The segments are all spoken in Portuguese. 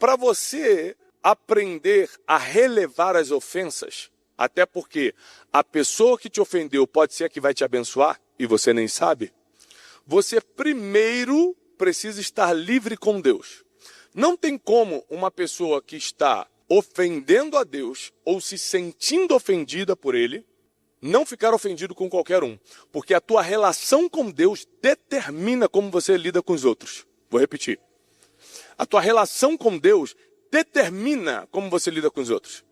para você aprender a relevar as ofensas, até porque a pessoa que te ofendeu pode ser a que vai te abençoar e você nem sabe, você primeiro precisa estar livre com Deus. Não tem como uma pessoa que está ofendendo a Deus ou se sentindo ofendida por Ele, não ficar ofendido com qualquer um. Porque a tua relação com Deus determina como você lida com os outros. Vou repetir. A tua relação com Deus determina como você lida com os outros.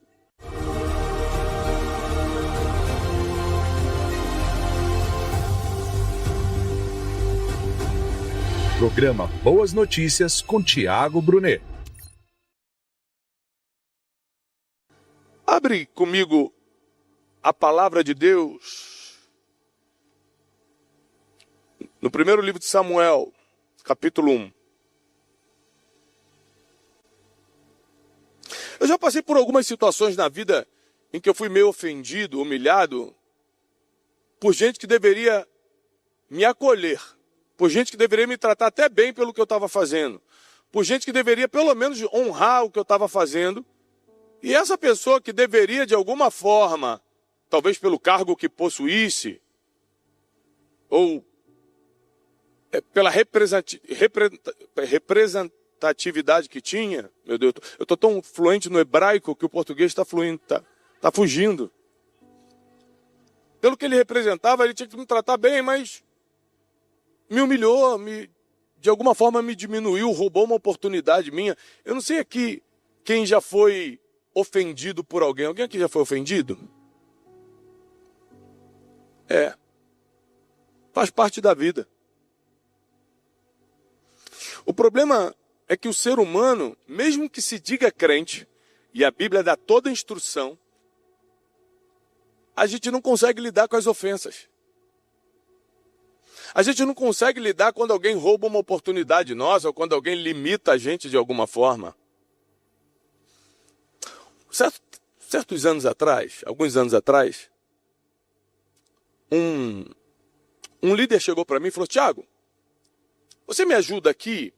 Programa Boas Notícias com Tiago Brunet. Abre comigo a palavra de Deus no primeiro livro de Samuel, capítulo 1. Eu já passei por algumas situações na vida em que eu fui meio ofendido, humilhado, por gente que deveria me acolher, por gente que deveria me tratar até bem pelo que eu estava fazendo, por gente que deveria pelo menos honrar o que eu estava fazendo, e essa pessoa que deveria de alguma forma, talvez pelo cargo que possuísse, ou pela representatividade que tinha, meu Deus, eu estou tão fluente no hebraico que o português está fluindo, tá fugindo. Pelo que ele representava, ele tinha que me tratar bem, mas me humilhou, de alguma forma me diminuiu, roubou uma oportunidade minha. Eu não sei aqui quem já foi ofendido por alguém. Alguém aqui já foi ofendido? Faz parte da vida. O problema é que o ser humano, mesmo que se diga crente, e a Bíblia dá toda a instrução, a gente não consegue lidar com as ofensas. A gente não consegue lidar quando alguém rouba uma oportunidade nossa, ou quando alguém limita a gente de alguma forma. Certos anos atrás, alguns anos atrás, um líder chegou para mim e falou: Tiago, você me ajuda aqui?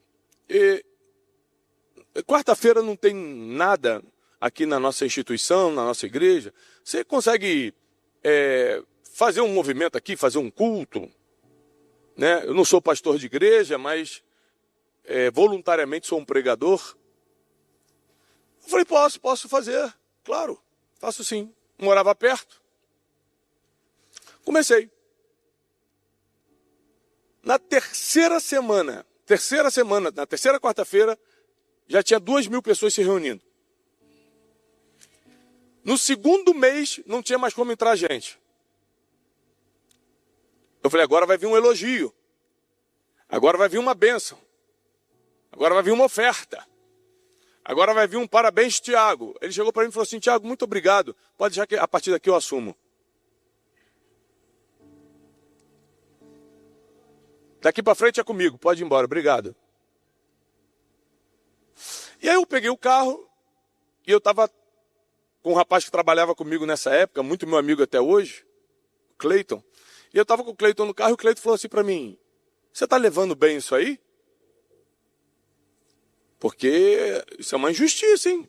Quarta-feira não tem nada aqui na nossa instituição, na nossa igreja. Você consegue fazer um movimento aqui, fazer um culto? Né? Eu não sou pastor de igreja, mas voluntariamente sou um pregador. Eu falei: posso fazer, claro, faço sim. Morava perto. Comecei. Na terceira semana, na terceira quarta-feira, já tinha 2.000 pessoas se reunindo. No segundo mês, não tinha mais como entrar gente. Eu falei: agora vai vir um elogio. Agora vai vir uma bênção. Agora vai vir uma oferta. Agora vai vir um parabéns, Tiago. Ele chegou para mim e falou assim: Tiago, muito obrigado. Pode deixar que a partir daqui eu assumo. Daqui para frente é comigo, pode ir embora, obrigado. E aí eu peguei o carro e eu estava com um rapaz que trabalhava comigo nessa época, muito meu amigo até hoje, o Cleiton. E eu estava com o Cleiton no carro e o Cleiton falou assim para mim: você está levando bem isso aí? Porque isso é uma injustiça, hein?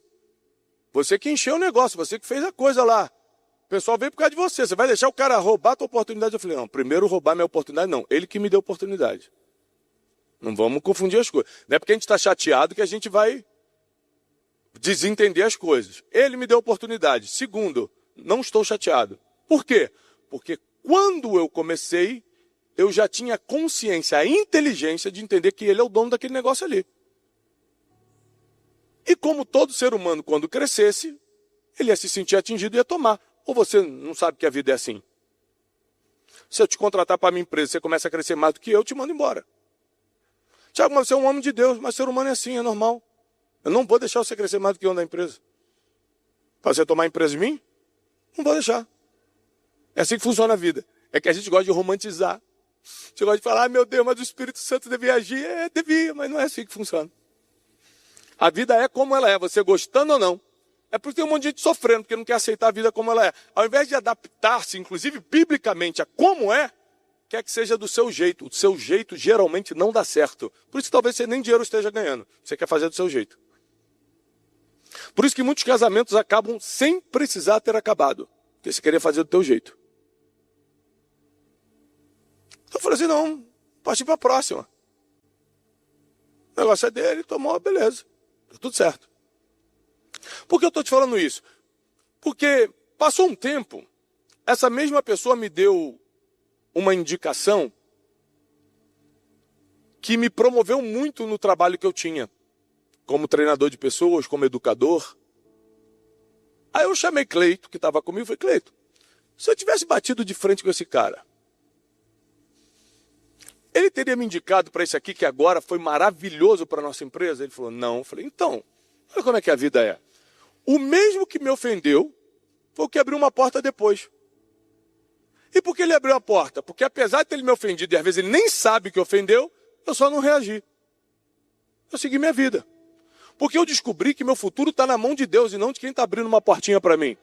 Você que encheu o negócio, você que fez a coisa lá. O pessoal veio por causa de você. Você vai deixar o cara roubar a tua oportunidade? Eu falei: não, primeiro roubar minha oportunidade, não. Ele que me deu a oportunidade. Não vamos confundir as coisas. Não é porque a gente está chateado que a gente vai desentender as coisas. Ele me deu a oportunidade. Segundo, não estou chateado. Por quê? Porque quando eu comecei, eu já tinha consciência, a inteligência de entender que ele é o dono daquele negócio ali. E como todo ser humano, quando crescesse, ele ia se sentir atingido e ia tomar. Ou você não sabe que a vida é assim? Se eu te contratar para a minha empresa, você começa a crescer mais do que eu te mando embora. Tiago, mas você é um homem de Deus, mas ser humano é assim, é normal. Eu não vou deixar você crescer mais do que eu na empresa. Para você tomar a empresa de mim? Não vou deixar. É assim que funciona a vida. É que a gente gosta de romantizar. Você gosta de falar: meu Deus, mas o Espírito Santo devia agir. Devia, mas não é assim que funciona. A vida é como ela é, você gostando ou não. É porque tem um monte de gente sofrendo, porque não quer aceitar a vida como ela é. Ao invés de adaptar-se, inclusive biblicamente, a como é, quer que seja do seu jeito. O seu jeito geralmente não dá certo. Por isso talvez você nem dinheiro esteja ganhando. Você quer fazer do seu jeito. Por isso que muitos casamentos acabam sem precisar ter acabado. Porque você queria fazer do teu jeito. Então eu falei assim, não, pode ir para a próxima. O negócio é dele, tomou, beleza. Tá tudo certo. Por que eu estou te falando isso? Porque passou um tempo, essa mesma pessoa me deu uma indicação que me promoveu muito no trabalho que eu tinha, como treinador de pessoas, como educador. Aí eu chamei Cleito, que estava comigo, e falei, Cleito, se eu tivesse batido de frente com esse cara, ele teria me indicado para isso aqui, que agora foi maravilhoso para a nossa empresa? Ele falou, não. Eu falei, então, olha como é que a vida é. O mesmo que me ofendeu foi o que abriu uma porta depois. E por que ele abriu a porta? Porque apesar de ele me ofendido, e às vezes ele nem sabe que ofendeu, eu só não reagi. Eu segui minha vida. Porque eu descobri que meu futuro está na mão de Deus e não de quem está abrindo uma portinha para mim.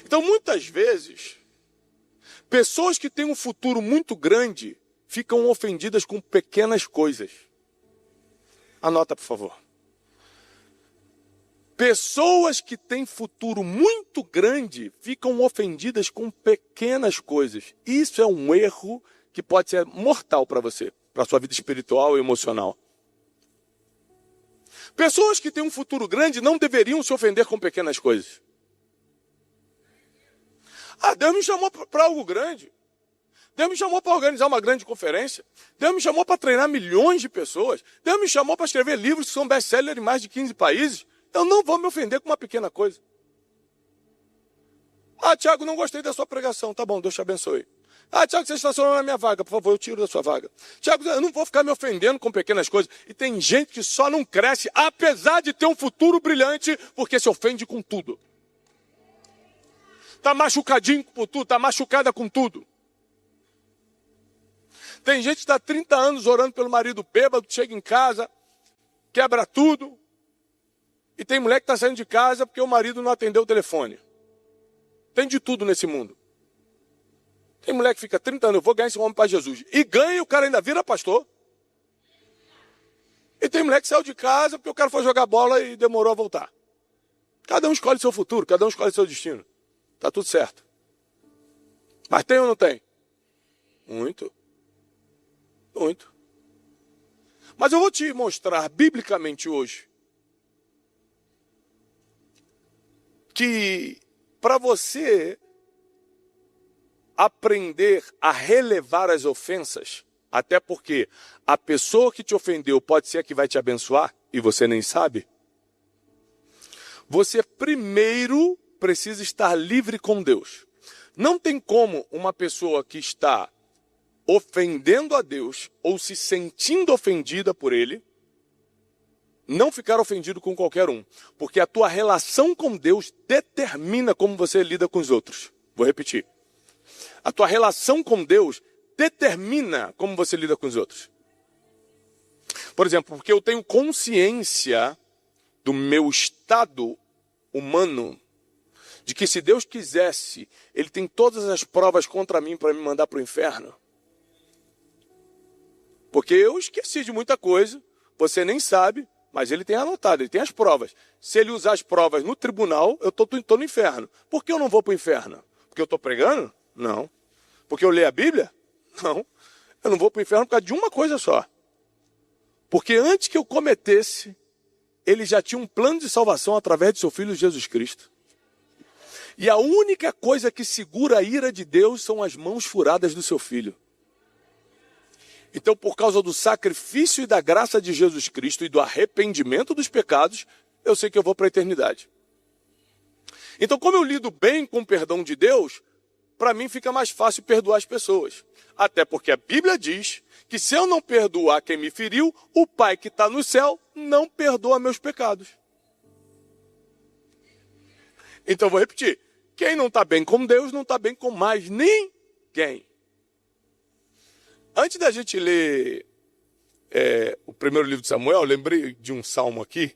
Então, muitas vezes, pessoas que têm um futuro muito grande ficam ofendidas com pequenas coisas. Anota, por favor. Pessoas que têm futuro muito grande ficam ofendidas com pequenas coisas. Isso é um erro que pode ser mortal para você, para a sua vida espiritual e emocional. Pessoas que têm um futuro grande não deveriam se ofender com pequenas coisas. Ah, Deus me chamou para algo grande. Deus me chamou para organizar uma grande conferência. Deus me chamou para treinar milhões de pessoas. Deus me chamou para escrever livros que são best-seller em mais de 15 países. Eu não vou me ofender com uma pequena coisa. Ah, Tiago, não gostei da sua pregação. Tá bom, Deus te abençoe. Ah, Tiago, você estacionou na minha vaga. Por favor, eu tiro da sua vaga. Tiago, eu não vou ficar me ofendendo com pequenas coisas. E tem gente que só não cresce, apesar de ter um futuro brilhante, porque se ofende com tudo. Está machucadinho com tudo, está machucada com tudo. Tem gente que está 30 anos orando pelo marido bêbado, chega em casa, quebra tudo. E tem mulher que está saindo de casa porque o marido não atendeu o telefone. Tem de tudo nesse mundo. Tem mulher que fica 30 anos, eu vou ganhar esse homem para Jesus. E ganha e o cara ainda vira pastor. E tem mulher que saiu de casa porque o cara foi jogar bola e demorou a voltar. Cada um escolhe seu futuro, cada um escolhe seu destino. Tá tudo certo. Mas tem ou não tem? Muito. Muito. Mas eu vou te mostrar biblicamente hoje que para você aprender a relevar as ofensas, até porque a pessoa que te ofendeu pode ser a que vai te abençoar e você nem sabe, você primeiro precisa estar livre com Deus. Não tem como uma pessoa que está ofendendo a Deus ou se sentindo ofendida por Ele não ficar ofendido com qualquer um. Porque a tua relação com Deus determina como você lida com os outros. Vou repetir. A tua relação com Deus determina como você lida com os outros. Por exemplo, porque eu tenho consciência do meu estado humano, de que se Deus quisesse, Ele tem todas as provas contra mim para me mandar para o inferno. Porque eu esqueci de muita coisa, você nem sabe, mas Ele tem anotado, Ele tem as provas. Se Ele usar as provas no tribunal, eu estou no inferno. Por que eu não vou para o inferno? Porque eu estou pregando? Não. Porque eu leio a Bíblia? Não. Eu não vou para o inferno por causa de uma coisa só. Porque antes que eu cometesse, Ele já tinha um plano de salvação através de seu Filho Jesus Cristo. E a única coisa que segura a ira de Deus são as mãos furadas do seu Filho. Então, por causa do sacrifício e da graça de Jesus Cristo e do arrependimento dos pecados, eu sei que eu vou para a eternidade. Então, como eu lido bem com o perdão de Deus, para mim fica mais fácil perdoar as pessoas. Até porque a Bíblia diz que se eu não perdoar quem me feriu, o Pai que está no céu não perdoa meus pecados. Então, eu vou repetir. Quem não está bem com Deus, não está bem com mais ninguém. Antes da gente ler o primeiro livro de Samuel, lembrei de um salmo aqui.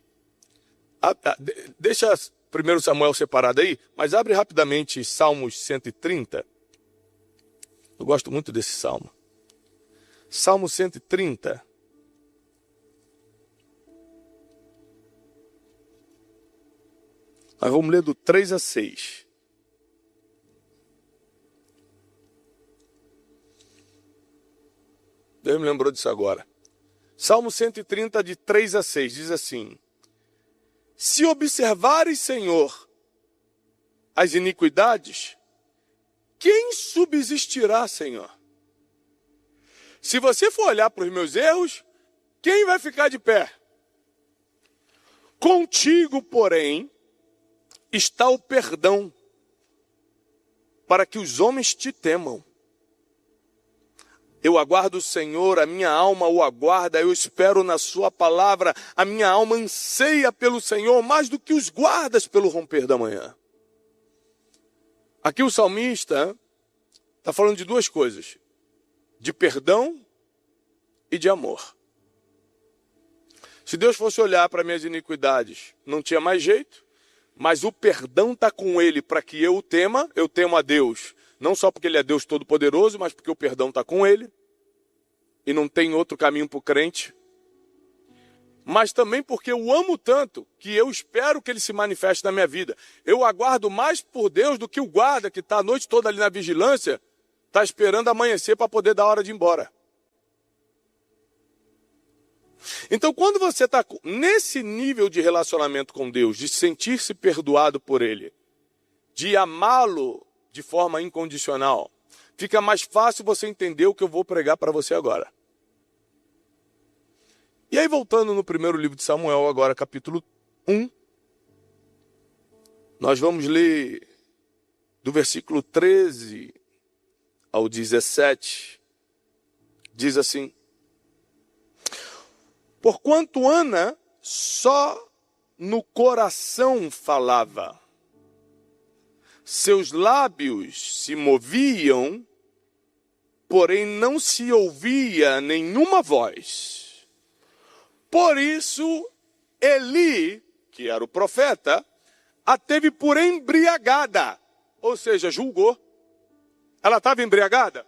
Deixa primeiro Samuel separado aí, mas abre rapidamente Salmos 130. Eu gosto muito desse salmo. Salmo 130. Mas vamos ler do 3 a 6. Deus me lembrou disso agora. Salmo 130, de 3 a 6, diz assim: Se observares, Senhor, as iniquidades, quem subsistirá, Senhor? Se você for olhar para os meus erros, quem vai ficar de pé? Contigo, porém, está o perdão, para que os homens te temam. Eu aguardo o Senhor, a minha alma o aguarda, eu espero na sua palavra, a minha alma anseia pelo Senhor, mais do que os guardas pelo romper da manhã. Aqui o salmista está falando de duas coisas: de perdão e de amor. Se Deus fosse olhar para minhas iniquidades, não tinha mais jeito, mas o perdão está com ele para que eu o tema. Eu temo a Deus, não só porque ele é Deus Todo-Poderoso, mas porque o perdão está com ele, e não tem outro caminho para o crente. Mas também porque eu amo tanto, que eu espero que ele se manifeste na minha vida. Eu aguardo mais por Deus do que o guarda, que está a noite toda ali na vigilância, está esperando amanhecer para poder dar a hora de ir embora. Então, quando você está nesse nível de relacionamento com Deus, de sentir-se perdoado por Ele, de amá-lo de forma incondicional, fica mais fácil você entender o que eu vou pregar para você agora. E aí, voltando no primeiro livro de Samuel, agora capítulo 1, nós vamos ler do versículo 13 ao 17, diz assim: Porquanto Ana só no coração falava, seus lábios se moviam, porém não se ouvia nenhuma voz. Por isso, Eli, que era o profeta, a teve por embriagada, ou seja, julgou. Ela estava embriagada?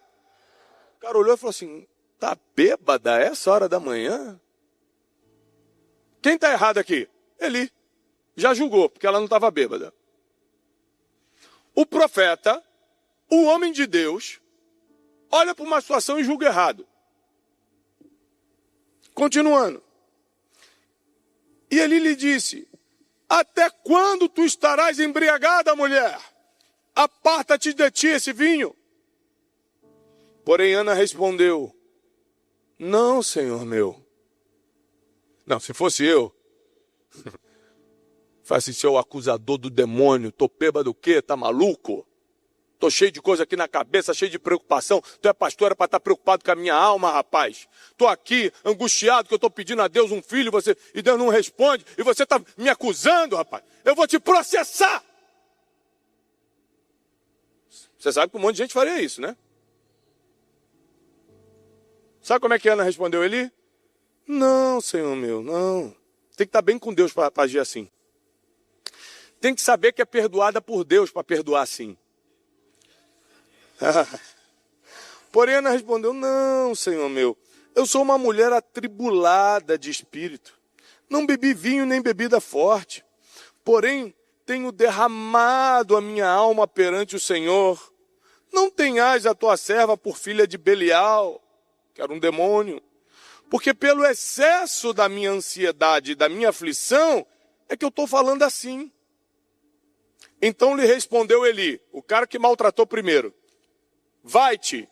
O cara olhou e falou assim: tá bêbada a essa hora da manhã? Quem está errado aqui? Eli. Já julgou, porque ela não estava bêbada. O profeta, o homem de Deus, olha para uma situação e julga errado. Continuando. E Eli lhe disse: até quando tu estarás embriagada, mulher? Aparta-te de ti esse vinho. Porém Ana respondeu: não, senhor meu. Não, se fosse eu, faz assim: seu acusador do demônio, tô bêbado do quê? Tá maluco? Tô cheio de coisa aqui na cabeça, cheio de preocupação. Tu é pastor, era para estar preocupado com a minha alma, rapaz. Tô aqui angustiado que eu tô pedindo a Deus um filho, e Deus não responde, e você tá me acusando, rapaz. Eu vou te processar. Você sabe que um monte de gente faria isso, né? Sabe como é que Ana respondeu Eli? Não, senhor meu, não. Tem que estar bem com Deus para agir assim. Tem que saber que é perdoada por Deus para perdoar assim. Porém, Ana respondeu: não, senhor meu. Eu sou uma mulher atribulada de espírito. Não bebi vinho nem bebida forte. Porém, tenho derramado a minha alma perante o Senhor. Não tenhas a tua serva por filha de Belial, que era um demônio. Porque pelo excesso da minha ansiedade e da minha aflição, é que eu estou falando assim. Então lhe respondeu Eli, o cara que maltratou primeiro: vai-te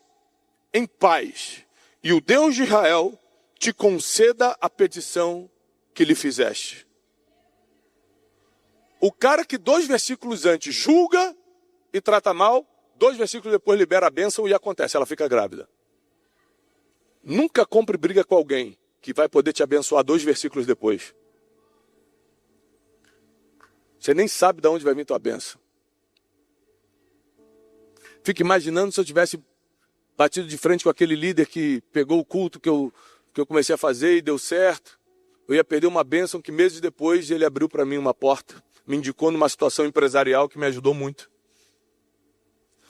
em paz, e o Deus de Israel te conceda a petição que lhe fizeste. O cara que 2 versículos antes julga e trata mal, 2 versículos depois libera a bênção e acontece, ela fica grávida. Nunca compre briga com alguém que vai poder te abençoar 2 versículos depois. Você nem sabe de onde vai vir tua bênção. Fica imaginando se eu tivesse batido de frente com aquele líder que pegou o culto que eu comecei a fazer e deu certo. Eu ia perder uma bênção que meses depois ele abriu para mim uma porta. Me indicou numa situação empresarial que me ajudou muito.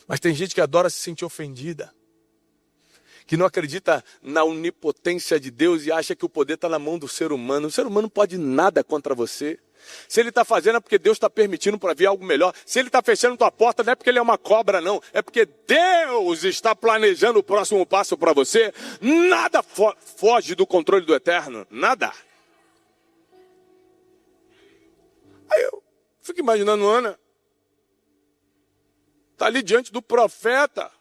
Mas tem gente que adora se sentir ofendida, que não acredita na onipotência de Deus e acha que o poder está na mão do ser humano. O ser humano não pode nada contra você. Se ele está fazendo é porque Deus está permitindo para vir algo melhor. Se ele está fechando tua porta não é porque ele é uma cobra, não. É porque Deus está planejando o próximo passo para você. Nada foge do controle do eterno. Nada. Aí eu fico imaginando Ana. Está ali diante do profeta.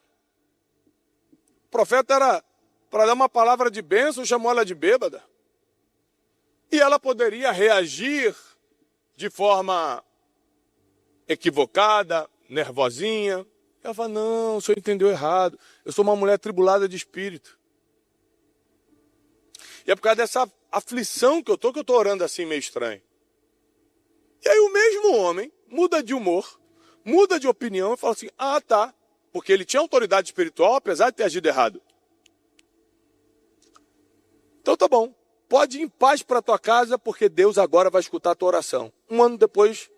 O profeta era para dar uma palavra de bênção, chamou ela de bêbada. E ela poderia reagir de forma equivocada, nervosinha. Ela fala, não, o senhor entendeu errado. Eu sou uma mulher tribulada de espírito. E é por causa dessa aflição que eu estou orando assim meio estranho. E aí o mesmo homem muda de humor, muda de opinião e fala assim, ah, tá. Porque ele tinha autoridade espiritual, apesar de ter agido errado. Então tá bom. Pode ir em paz para tua casa, porque Deus agora vai escutar a tua oração. Um ano depois,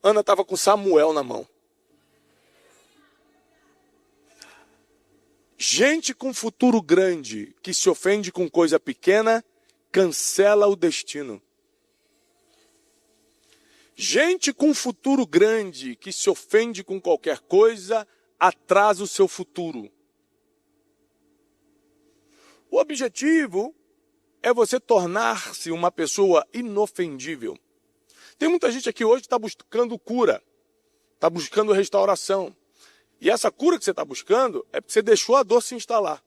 Ana estava com Samuel na mão. Gente com futuro grande, que se ofende com coisa pequena, cancela o destino. Gente com futuro grande, que se ofende com qualquer coisa, atrasa o seu futuro. O objetivo é você tornar-se uma pessoa inofendível. Tem muita gente aqui hoje que está buscando cura, está buscando restauração. E essa cura que você está buscando é porque você deixou a dor se instalar.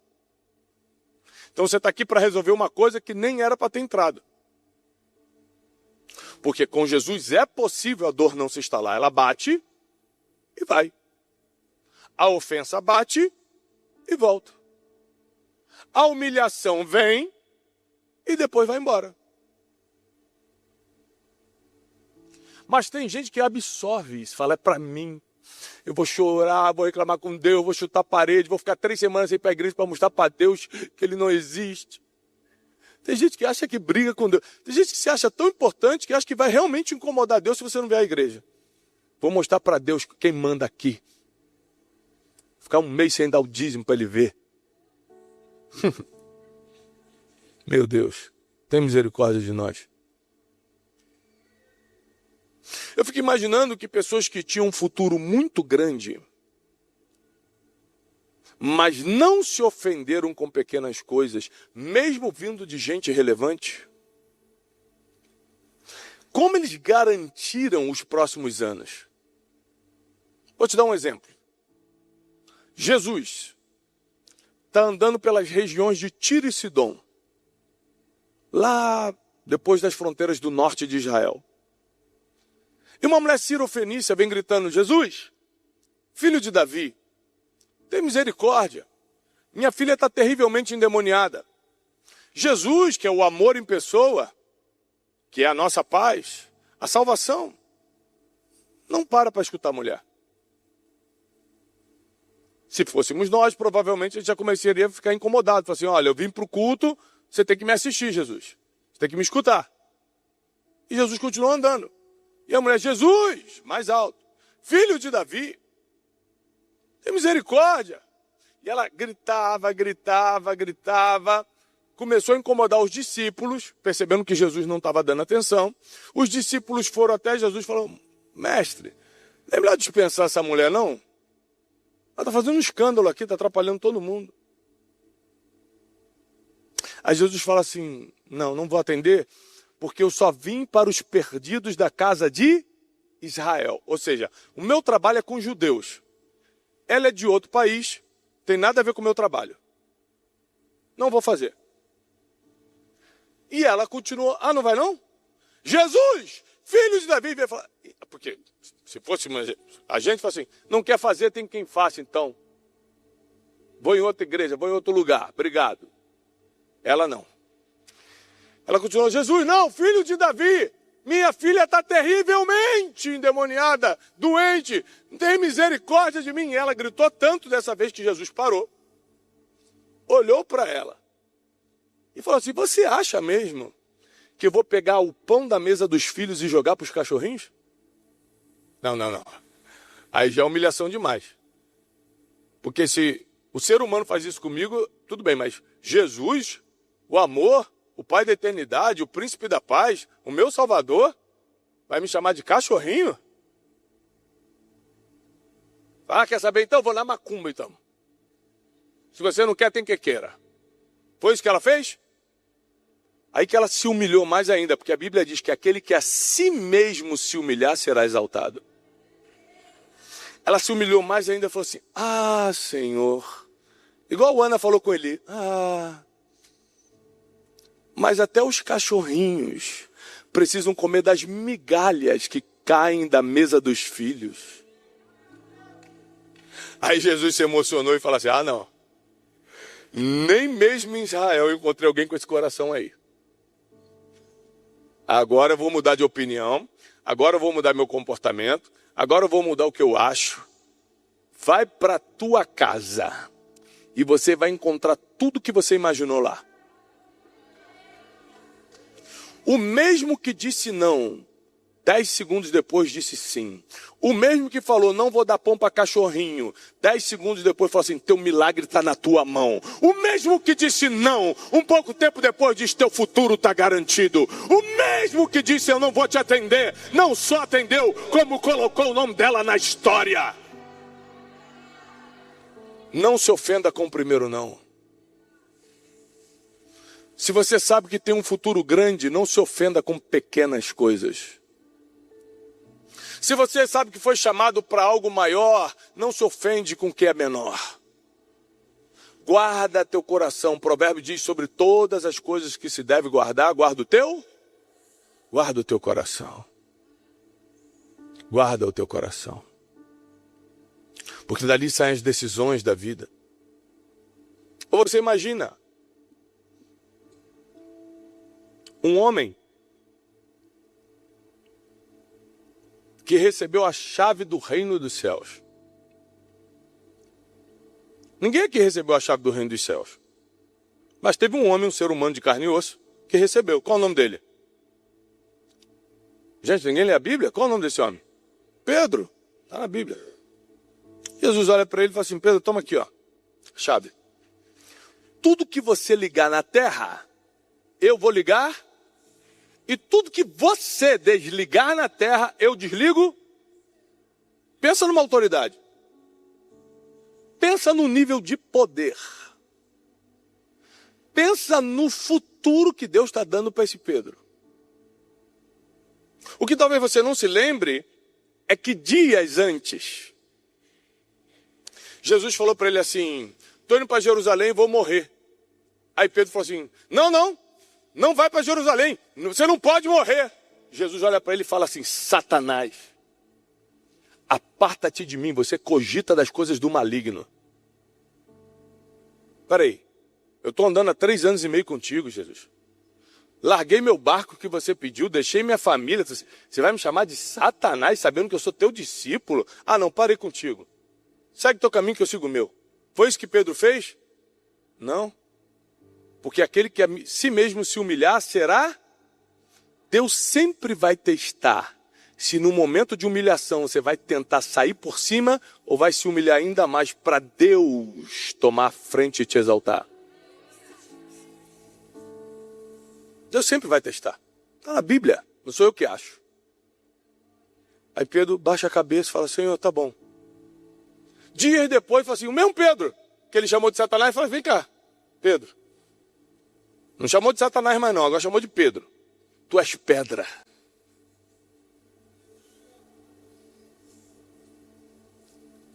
Então você está aqui para resolver uma coisa que nem era para ter entrado. Porque com Jesus é possível a dor não se instalar. Ela bate e vai. A ofensa bate e volta. A humilhação vem e depois vai embora. Mas tem gente que absorve isso, fala, é para mim. Eu vou chorar, vou reclamar com Deus, vou chutar a parede, vou ficar 3 semanas sem ir para a igreja para mostrar para Deus que Ele não existe. Tem gente que acha que briga com Deus. Tem gente que se acha tão importante que acha que vai realmente incomodar Deus se você não vier à igreja. Vou mostrar para Deus quem manda aqui. Ficar 1 mês sem dar o dízimo para Ele ver. Meu Deus, tem misericórdia de nós. Eu fico imaginando que pessoas que tinham um futuro muito grande, mas não se ofenderam com pequenas coisas, mesmo vindo de gente relevante, como eles garantiram os próximos anos? Vou te dar um exemplo. Jesus está andando pelas regiões de Tiro e Sidom, lá depois das fronteiras do norte de Israel. E uma mulher cirofenícia vem gritando, Jesus, filho de Davi, tem misericórdia. Minha filha está terrivelmente endemoniada. Jesus, que é o amor em pessoa, que é a nossa paz, a salvação, não para escutar a mulher. Se fôssemos nós, provavelmente a gente já começaria a ficar incomodado. Falar assim, olha, eu vim para o culto, você tem que me assistir, Jesus. Você tem que me escutar. E Jesus continuou andando. E a mulher, Jesus, mais alto, filho de Davi, tem misericórdia. E ela gritava, começou a incomodar os discípulos, percebendo que Jesus não estava dando atenção. Os discípulos foram até Jesus e falaram, mestre, não é melhor dispensar essa mulher, não? Ela está fazendo um escândalo aqui, está atrapalhando todo mundo. Aí Jesus fala assim, não vou atender, porque eu só vim para os perdidos da casa de Israel. Ou seja, o meu trabalho é com judeus. Ela é de outro país, tem nada a ver com o meu trabalho. Não vou fazer. E ela continuou, não vai não? Jesus, filho de Davi, veio falar. Porque se fosse a gente, fala assim, não quer fazer, tem quem faça então. Vou em outra igreja, vou em outro lugar, obrigado. Ela não. Ela continuou, Jesus, não, filho de Davi, minha filha está terrivelmente endemoniada, doente, tem misericórdia de mim. E ela gritou tanto dessa vez que Jesus parou, olhou para ela e falou assim, você acha mesmo que eu vou pegar o pão da mesa dos filhos e jogar para os cachorrinhos? Não. Aí já é humilhação demais. Porque se o ser humano faz isso comigo, tudo bem, mas Jesus, o amor, o Pai da eternidade, o príncipe da paz, o meu Salvador, Vai me chamar de cachorrinho? Ah, quer saber? Então vou na macumba, então. Se você não quer, tem que queira. Foi isso que ela fez? Aí que ela se humilhou mais ainda, porque a Bíblia diz que aquele que a si mesmo se humilhar será exaltado. Ela se humilhou mais ainda e falou assim, ah, Senhor, igual a Ana falou com ele, mas até os cachorrinhos precisam comer das migalhas que caem da mesa dos filhos. Aí Jesus se emocionou e falou assim, não, nem mesmo em Israel eu encontrei alguém com esse coração aí. Agora eu vou mudar de opinião, agora eu vou mudar meu comportamento, agora eu vou mudar o que eu acho. Vai para a tua casa e você vai encontrar tudo que você imaginou lá. O mesmo que disse não, 10 segundos depois disse sim. O mesmo que falou, não vou dar pão para cachorrinho, 10 segundos depois falou assim, teu milagre está na tua mão. O mesmo que disse não, um pouco tempo depois disse, teu futuro está garantido. O mesmo que disse, eu não vou te atender, não só atendeu, como colocou o nome dela na história. Não se ofenda com o primeiro não. Se você sabe que tem um futuro grande, não se ofenda com pequenas coisas. Se você sabe que foi chamado para algo maior, não se ofende com o que é menor. Guarda teu coração. O provérbio diz sobre todas as coisas que se deve guardar, guarda o teu coração. Guarda o teu coração. Porque dali saem as decisões da vida. Ou você imagina um homem que recebeu a chave do reino dos céus. Ninguém aqui recebeu a chave do reino dos céus. Mas teve um homem, um ser humano de carne e osso, que recebeu. Qual é o nome dele? Gente, ninguém lê a Bíblia? Qual é o nome desse homem? Pedro. Está na Bíblia. Jesus olha para ele e fala assim, Pedro, toma aqui, ó, chave. Tudo que você ligar na terra, eu vou ligar. E tudo que você desligar na terra, eu desligo. Pensa numa autoridade. Pensa no nível de poder. Pensa no futuro que Deus está dando para esse Pedro. O que talvez você não se lembre é que dias antes, Jesus falou para ele assim, estou indo para Jerusalém e vou morrer. Aí Pedro falou assim, não vai para Jerusalém, você não pode morrer. Jesus olha para ele e fala assim, Satanás, aparta-te de mim, você cogita das coisas do maligno. Peraí, eu estou andando há 3 anos e meio contigo, Jesus. Larguei meu barco que você pediu, deixei minha família, você vai me chamar de Satanás sabendo que eu sou teu discípulo? Ah não, parei contigo. Segue teu caminho que eu sigo o meu. Foi isso que Pedro fez? Não. Porque aquele que a si mesmo se humilhar será... Deus sempre vai testar se no momento de humilhação você vai tentar sair por cima ou vai se humilhar ainda mais para Deus tomar a frente e te exaltar. Deus sempre vai testar. Está na Bíblia, não sou eu que acho. Aí Pedro baixa a cabeça e fala, Senhor, tá bom. Dias depois, fala assim, o mesmo Pedro, que ele chamou de Satanás, fala, vem cá, Pedro. Não chamou de Satanás mais não, agora chamou de Pedro. Tu és pedra.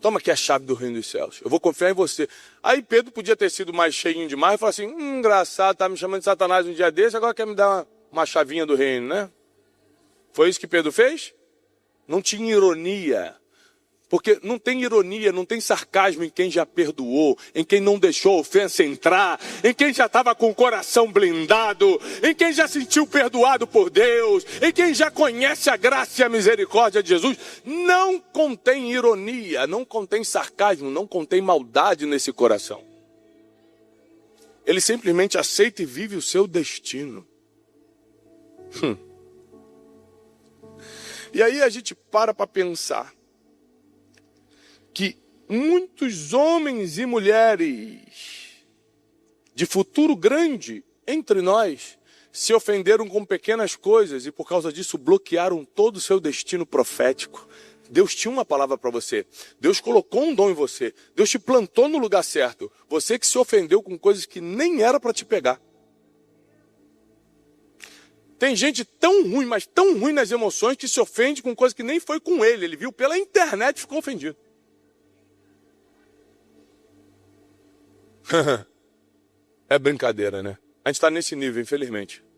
Toma aqui a chave do reino dos céus, eu vou confiar em você. Aí Pedro podia ter sido mais cheinho demais e falar assim, engraçado, tá me chamando de Satanás um dia desse, agora quer me dar uma chavinha do reino, né? Foi isso que Pedro fez? Não tinha ironia. Porque não tem ironia, não tem sarcasmo em quem já perdoou, em quem não deixou a ofensa entrar, em quem já estava com o coração blindado, em quem já sentiu perdoado por Deus, em quem já conhece a graça e a misericórdia de Jesus. Não contém ironia, não contém sarcasmo, não contém maldade nesse coração. Ele simplesmente aceita e vive o seu destino. E aí a gente para pensar que muitos homens e mulheres de futuro grande entre nós se ofenderam com pequenas coisas e por causa disso bloquearam todo o seu destino profético. Deus tinha uma palavra para você. Deus colocou um dom em você. Deus te plantou no lugar certo. Você que se ofendeu com coisas que nem era para te pegar. Tem gente tão ruim, mas tão ruim nas emoções, que se ofende com coisa que nem foi com ele. Ele viu pela internet e ficou ofendido. É brincadeira, né? A gente está nesse nível, infelizmente.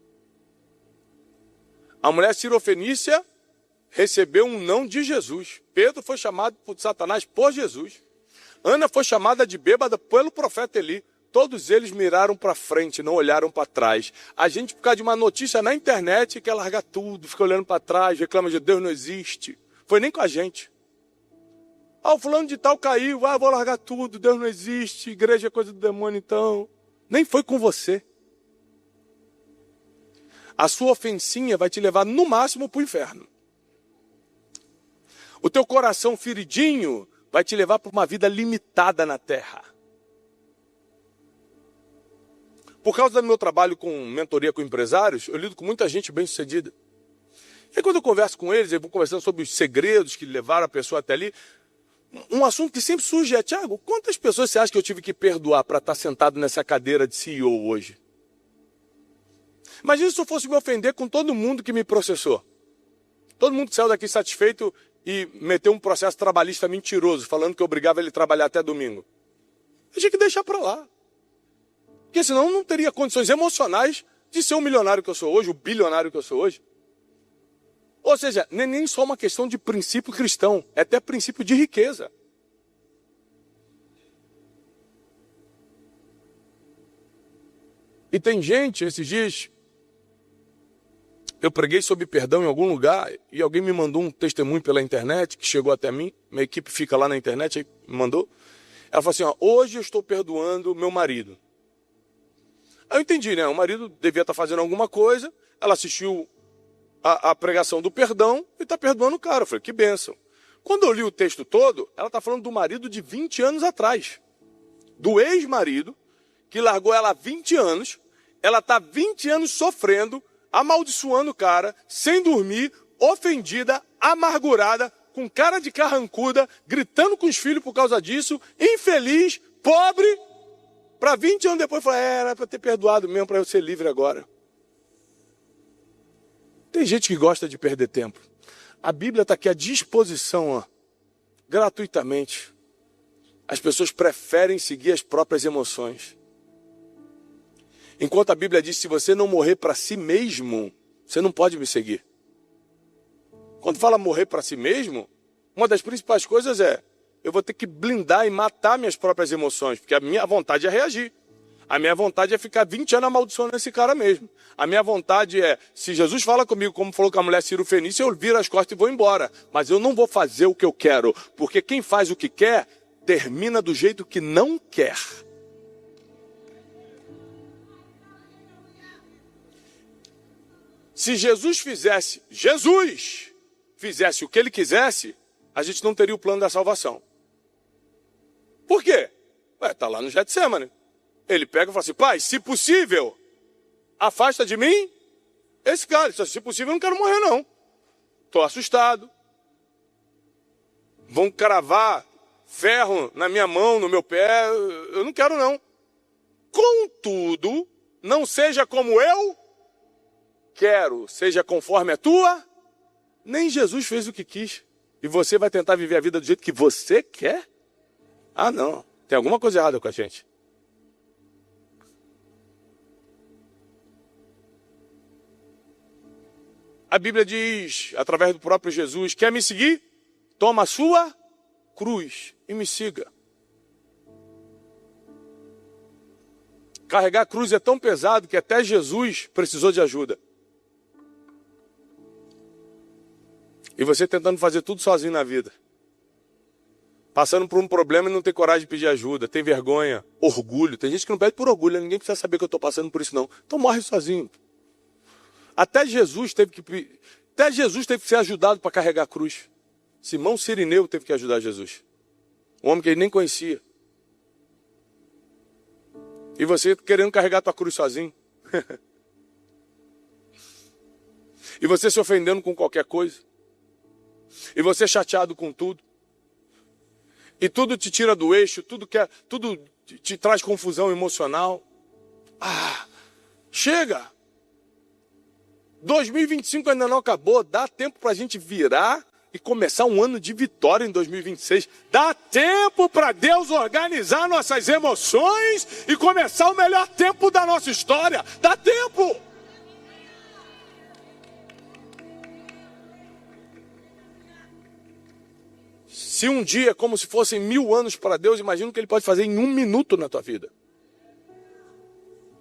A mulher cirofenícia recebeu um não de Jesus. Pedro foi chamado por Satanás por Jesus. Ana foi chamada de bêbada pelo profeta Eli. Todos eles miraram para frente, não olharam para trás. A gente, por causa de uma notícia na internet, quer largar tudo, fica olhando para trás, reclama de Deus não existe. Foi nem com a gente. O fulano de tal caiu, vou largar tudo, Deus não existe, igreja é coisa do demônio então. Nem foi com você. A sua ofensinha vai te levar no máximo para o inferno. O teu coração feridinho vai te levar para uma vida limitada na terra. Por causa do meu trabalho com mentoria com empresários, eu lido com muita gente bem-sucedida. E aí, quando eu converso com eles, eu vou conversando sobre os segredos que levaram a pessoa até ali. Um assunto que sempre surge é: Tiago, quantas pessoas você acha que eu tive que perdoar para estar sentado nessa cadeira de CEO hoje? Imagina se eu fosse me ofender com todo mundo que me processou. Todo mundo que saiu daqui satisfeito e meteu um processo trabalhista mentiroso, falando que eu obrigava ele a trabalhar até domingo. Eu tinha que deixar para lá. Porque senão eu não teria condições emocionais de ser o milionário que eu sou hoje, o bilionário que eu sou hoje. Ou seja, não é nem só uma questão de princípio cristão, é até princípio de riqueza. E tem gente, esses dias, eu preguei sobre perdão em algum lugar e alguém me mandou um testemunho pela internet, que chegou até mim, minha equipe fica lá na internet, aí me mandou. Ela falou assim, hoje eu estou perdoando meu marido. Aí eu entendi, né? O marido devia estar fazendo alguma coisa, ela assistiu a pregação do perdão e está perdoando o cara. Eu falei, que bênção. Quando eu li o texto todo, ela está falando do marido de 20 anos atrás. Do ex-marido, que largou ela há 20 anos, ela está 20 anos sofrendo, amaldiçoando o cara, sem dormir, ofendida, amargurada, com cara de carrancuda, gritando com os filhos por causa disso, infeliz, pobre, para 20 anos depois falar, era para ter perdoado mesmo, para eu ser livre agora. Tem gente que gosta de perder tempo. A Bíblia está aqui à disposição, ó, gratuitamente. As pessoas preferem seguir as próprias emoções. Enquanto a Bíblia diz, se você não morrer para si mesmo, você não pode me seguir. Quando fala morrer para si mesmo, uma das principais coisas é, eu vou ter que blindar e matar minhas próprias emoções, porque a minha vontade é reagir. A minha vontade é ficar 20 anos amaldiçoando esse cara mesmo. A minha vontade é, se Jesus fala comigo, como falou com a mulher cirofenícia, eu viro as costas e vou embora. Mas eu não vou fazer o que eu quero, porque quem faz o que quer, termina do jeito que não quer. Se Jesus fizesse o que ele quisesse, a gente não teria o plano da salvação. Por quê? Está lá no Getsemane. Ele pega e fala assim, pai, se possível, afasta de mim esse cara. Se possível, eu não quero morrer, não. Estou assustado. Vão cravar ferro na minha mão, no meu pé. Eu não quero, não. Contudo, não seja como eu quero, seja conforme a tua. Nem Jesus fez o que quis. E você vai tentar viver a vida do jeito que você quer? Ah, não. Tem alguma coisa errada com a gente. A Bíblia diz, através do próprio Jesus, quer me seguir? Toma a sua cruz e me siga. Carregar a cruz é tão pesado que até Jesus precisou de ajuda. E você tentando fazer tudo sozinho na vida. Passando por um problema e não tem coragem de pedir ajuda. Tem vergonha, orgulho. Tem gente que não pede por orgulho. Ninguém precisa saber que eu estou passando por isso, não. Então morre sozinho. Até Jesus teve que ser ajudado para carregar a cruz. Simão Cirineu teve que ajudar Jesus. Um homem que ele nem conhecia. E você querendo carregar a tua cruz sozinho. E você se ofendendo com qualquer coisa. E você chateado com tudo. E tudo te tira do eixo, tudo te traz confusão emocional. Chega! 2025 ainda não acabou, dá tempo para a gente virar e começar um ano de vitória em 2026. Dá tempo para Deus organizar nossas emoções e começar o melhor tempo da nossa história. Dá tempo! Se um dia é como se fossem 1000 anos para Deus, imagina o que Ele pode fazer em 1 minuto na tua vida.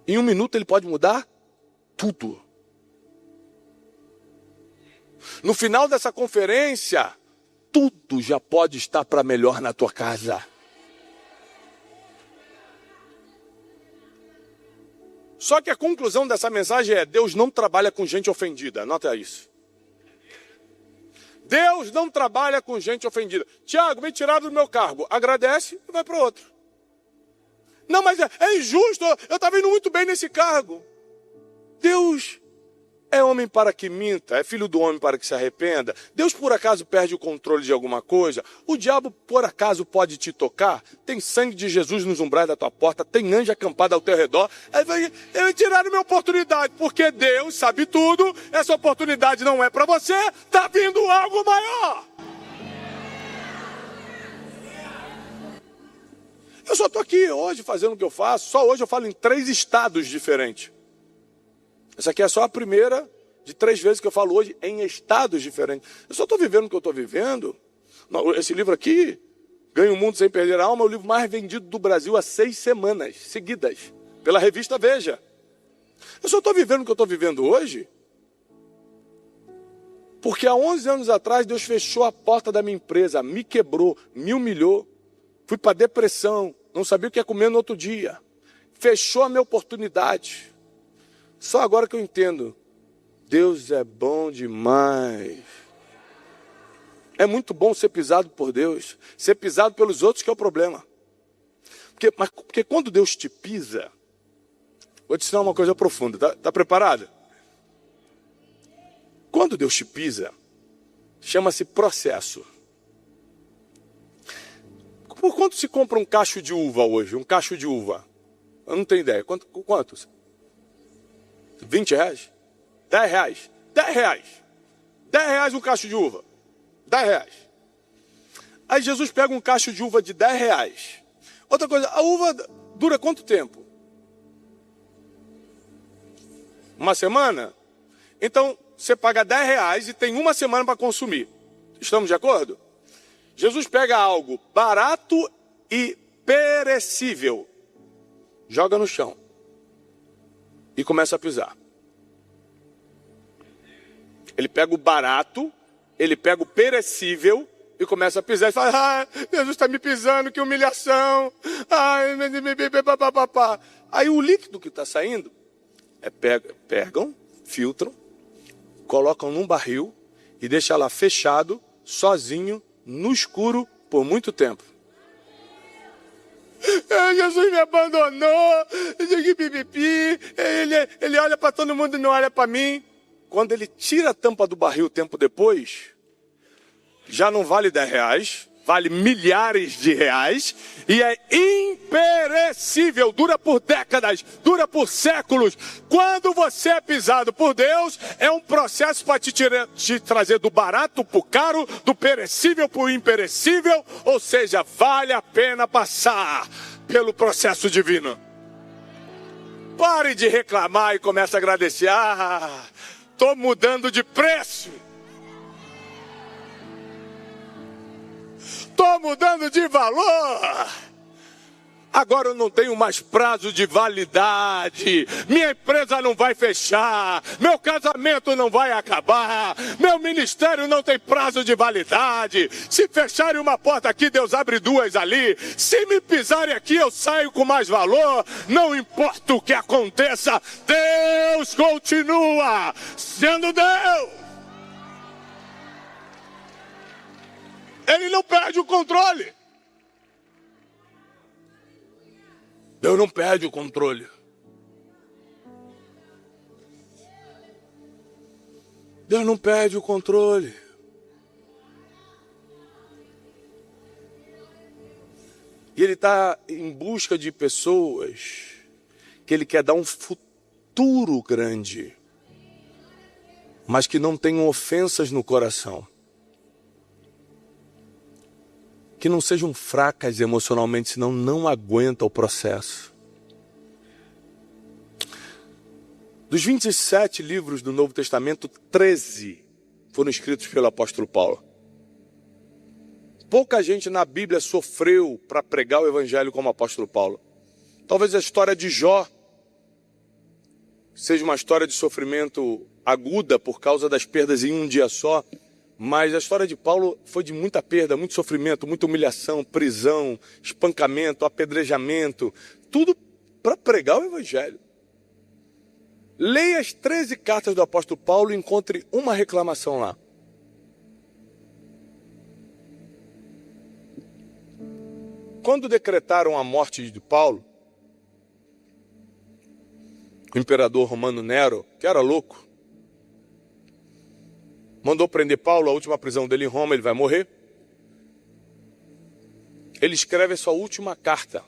Em 1 minuto Ele pode mudar tudo. No final dessa conferência, tudo já pode estar para melhor na tua casa. Só que a conclusão dessa mensagem é: Deus não trabalha com gente ofendida. Anota isso. Deus não trabalha com gente ofendida. Tiago, me tiraram do meu cargo. Agradece e vai para outro. Não, mas é injusto. Eu estava indo muito bem nesse cargo. Deus é homem para que minta, é filho do homem para que se arrependa. Deus por acaso perde o controle de alguma coisa? O diabo por acaso pode te tocar? Tem sangue de Jesus nos umbrais da tua porta, tem anjo acampado ao teu redor. Eles tiraram minha oportunidade, porque Deus sabe tudo, essa oportunidade não é para você, está vindo algo maior. Eu só estou aqui hoje fazendo o que eu faço, só hoje eu falo em 3 estados diferentes. Essa aqui é só a primeira de 3 vezes que eu falo hoje em estados diferentes. Eu só estou vivendo o que eu estou vivendo. Esse livro aqui, Ganha o Mundo Sem Perder a Alma, é o livro mais vendido do Brasil há 6 semanas seguidas, pela revista Veja. Eu só estou vivendo o que eu estou vivendo hoje porque há 11 anos atrás Deus fechou a porta da minha empresa, me quebrou, me humilhou, fui para depressão, não sabia o que ia comer no outro dia. Fechou a minha oportunidade. Só agora que eu entendo. Deus é bom demais. É muito bom ser pisado por Deus. Ser pisado pelos outros que é o problema. Porque quando Deus te pisa... Vou te ensinar uma coisa profunda. Tá preparado? Quando Deus te pisa, chama-se processo. Por quanto se compra um cacho de uva hoje? Um cacho de uva? Eu não tenho ideia. Quantos? 20 reais? 10 reais? 10 reais. 10 reais um cacho de uva. 10 reais. Aí Jesus pega um cacho de uva de 10 reais. Outra coisa, a uva dura quanto tempo? Uma semana? Então, você paga 10 reais e tem 1 semana para consumir. Estamos de acordo? Jesus pega algo barato e perecível, joga no chão e começa a pisar. Ele pega o barato, ele pega o perecível e começa a pisar. E fala: Jesus está me pisando, que humilhação. Aí o líquido que está saindo, pegam, filtram, colocam num barril e deixam lá fechado, sozinho, no escuro, por muito tempo. Jesus me abandonou. Ele olha para todo mundo e não olha para mim. Quando ele tira a tampa do barril tempo depois, já não vale 10 reais, vale milhares de reais e é imperecível, dura por décadas, dura por séculos. Quando você é pisado por Deus, é um processo para te trazer do barato para o caro, do perecível para o imperecível, ou seja, vale a pena passar pelo processo divino. Pare de reclamar e comece a agradecer. Estou mudando de preço. Estou mudando de valor. Agora eu não tenho mais prazo de validade. Minha empresa não vai fechar. Meu casamento não vai acabar. Meu ministério não tem prazo de validade. Se fecharem uma porta aqui, Deus abre 2 ali. Se me pisarem aqui, eu saio com mais valor. Não importa o que aconteça, Deus continua sendo Deus. Ele não perde o controle. Deus não perde o controle. Deus não perde o controle. E Ele está em busca de pessoas que Ele quer dar um futuro grande, mas que não tenham ofensas no coração. Que não sejam fracas emocionalmente, senão não aguentam o processo. Dos 27 livros do Novo Testamento, 13 foram escritos pelo apóstolo Paulo. Pouca gente na Bíblia sofreu para pregar o evangelho como o apóstolo Paulo. Talvez a história de Jó seja uma história de sofrimento aguda por causa das perdas em um dia só, mas a história de Paulo foi de muita perda, muito sofrimento, muita humilhação, prisão, espancamento, apedrejamento, tudo para pregar o evangelho. Leia as 13 cartas do apóstolo Paulo e encontre uma reclamação lá. Quando decretaram a morte de Paulo, o imperador romano Nero, que era louco, mandou prender Paulo, a última prisão dele em Roma, ele vai morrer. Ele escreve a sua última carta.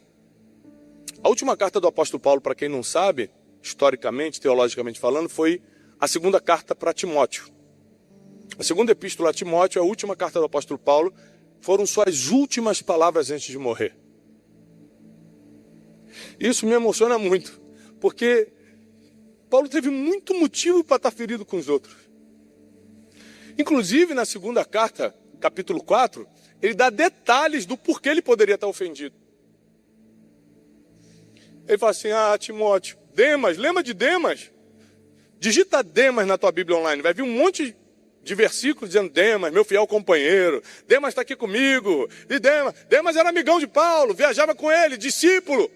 A última carta do apóstolo Paulo, para quem não sabe, historicamente, teologicamente falando, foi a segunda carta para Timóteo. A segunda epístola a Timóteo, a última carta do apóstolo Paulo, foram suas últimas palavras antes de morrer. Isso me emociona muito, porque Paulo teve muito motivo para estar ferido com os outros. Inclusive, na segunda carta, capítulo 4, ele dá detalhes do porquê ele poderia estar ofendido. Ele fala assim, Timóteo, Demas, lembra de Demas? Digita Demas na tua Bíblia online, vai vir um monte de versículos dizendo Demas, meu fiel companheiro, Demas está aqui comigo, e Demas era amigão de Paulo, viajava com ele, discípulo.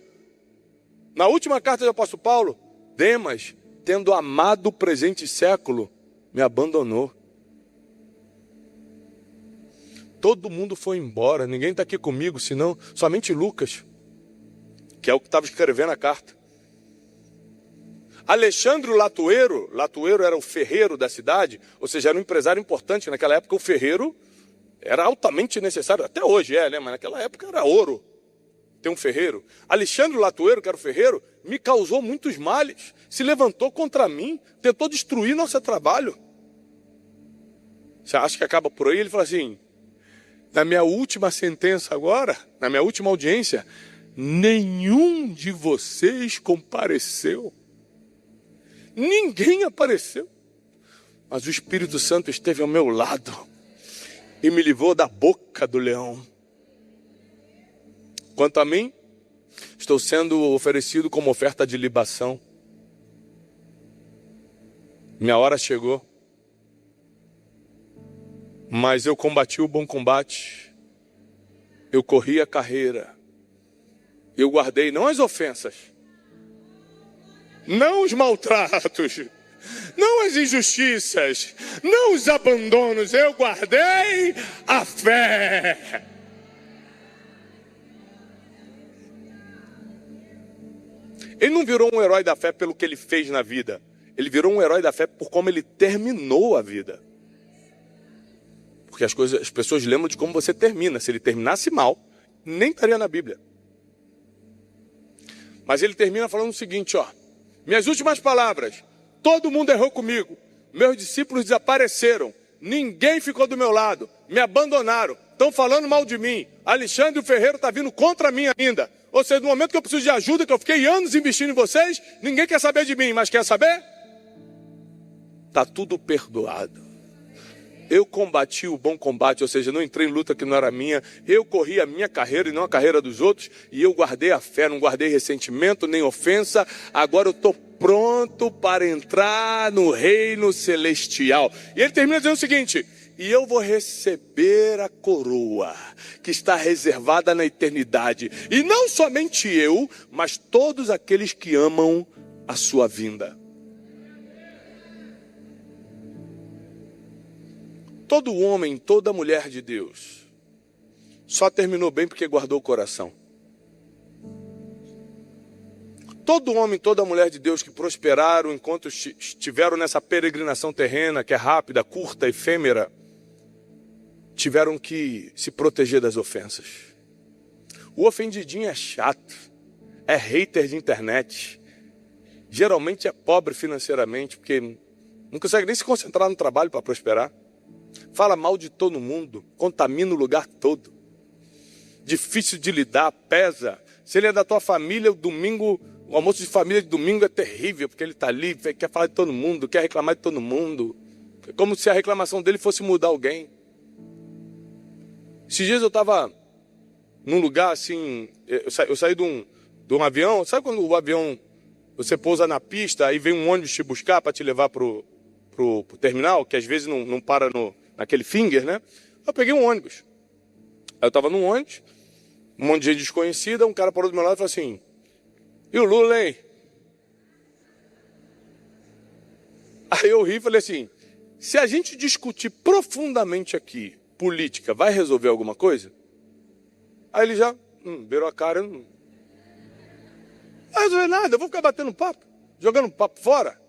Na última carta do apóstolo Paulo, Demas, tendo amado o presente século, me abandonou. Todo mundo foi embora, ninguém está aqui comigo, senão somente Lucas, que é o que estava escrevendo a carta. Alexandre Latueiro era o ferreiro da cidade, ou seja, era um empresário importante. Naquela época o ferreiro era altamente necessário, até hoje né? Mas naquela época era ouro ter um ferreiro. Alexandre Latueiro, que era o ferreiro, me causou muitos males, se levantou contra mim, tentou destruir nosso trabalho. Você acha que acaba por aí? Ele fala assim, na minha última sentença agora, na minha última audiência, nenhum de vocês compareceu. Ninguém apareceu. Mas o Espírito Santo esteve ao meu lado e me livrou da boca do leão. Quanto a mim, estou sendo oferecido como oferta de libação. Minha hora chegou. Mas eu combati o bom combate. Eu corri a carreira. Eu guardei não as ofensas, não os maltratos, não as injustiças, não os abandonos. Eu guardei a fé. Ele não virou um herói da fé pelo que ele fez na vida. Ele virou um herói da fé por como ele terminou a vida. Porque as pessoas lembram de como você termina. Se ele terminasse mal, nem estaria na Bíblia. Mas ele termina falando o seguinte, minhas últimas palavras, todo mundo errou comigo, meus discípulos desapareceram, ninguém ficou do meu lado, me abandonaram, estão falando mal de mim, Alexandre o Ferreiro está vindo contra mim ainda. Ou seja, no momento que eu preciso de ajuda, que eu fiquei anos investindo em vocês, ninguém quer saber de mim, mas quer saber? Está tudo perdoado. Eu combati o bom combate, ou seja, não entrei em luta que não era minha, eu corri a minha carreira e não a carreira dos outros, e eu guardei a fé, não guardei ressentimento nem ofensa, agora eu estou pronto para entrar no reino celestial. E ele termina dizendo o seguinte, e eu vou receber a coroa que está reservada na eternidade, e não somente eu, mas todos aqueles que amam a sua vinda. Todo homem, toda mulher de Deus só terminou bem porque guardou o coração. todo homem, toda mulher de Deus que prosperaram enquanto estiveram nessa peregrinação terrena, que é rápida, curta, efêmera, tiveram que se proteger das ofensas. O ofendidinho é chato, é hater de internet, geralmente é pobre financeiramente, porque não consegue nem se concentrar no trabalho para prosperar. Fala mal de todo mundo, contamina o lugar todo. Difícil de lidar, pesa. Se ele é da tua família, o almoço de família de domingo é terrível, porque ele está ali, quer falar de todo mundo, quer reclamar de todo mundo. É como se a reclamação dele fosse mudar alguém. Esses dias eu estava num lugar assim, eu saí de um avião, sabe quando o avião, você pousa na pista, aí vem um ônibus te buscar para te levar pro terminal, que às vezes não para naquele finger, né? Eu peguei um ônibus. Aí eu estava num ônibus, um monte de gente desconhecida, um cara parou do meu lado e falou assim, e o Lula, hein? Aí eu ri e falei assim, se a gente discutir profundamente aqui, política, vai resolver alguma coisa? Aí ele já virou a cara, não vai resolver nada, eu vou ficar batendo papo, jogando papo fora.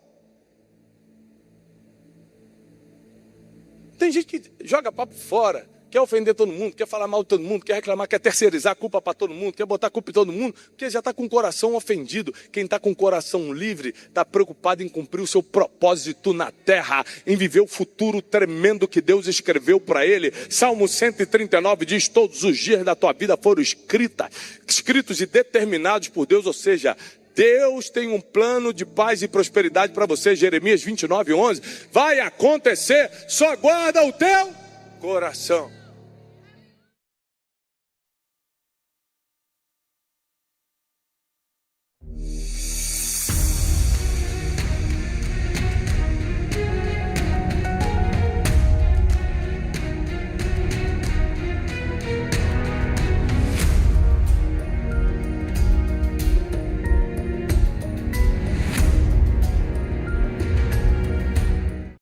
Tem gente que joga papo fora, quer ofender todo mundo, quer falar mal de todo mundo, quer reclamar, quer terceirizar a culpa para todo mundo, quer botar a culpa em todo mundo, porque já está com o coração ofendido. Quem está com o coração livre está preocupado em cumprir o seu propósito na terra, em viver o futuro tremendo que Deus escreveu para ele. Salmo 139 diz, todos os dias da tua vida foram escritos e determinados por Deus, ou seja, Deus tem um plano de paz e prosperidade para você. Jeremias 29:11, vai acontecer, só guarda o teu coração.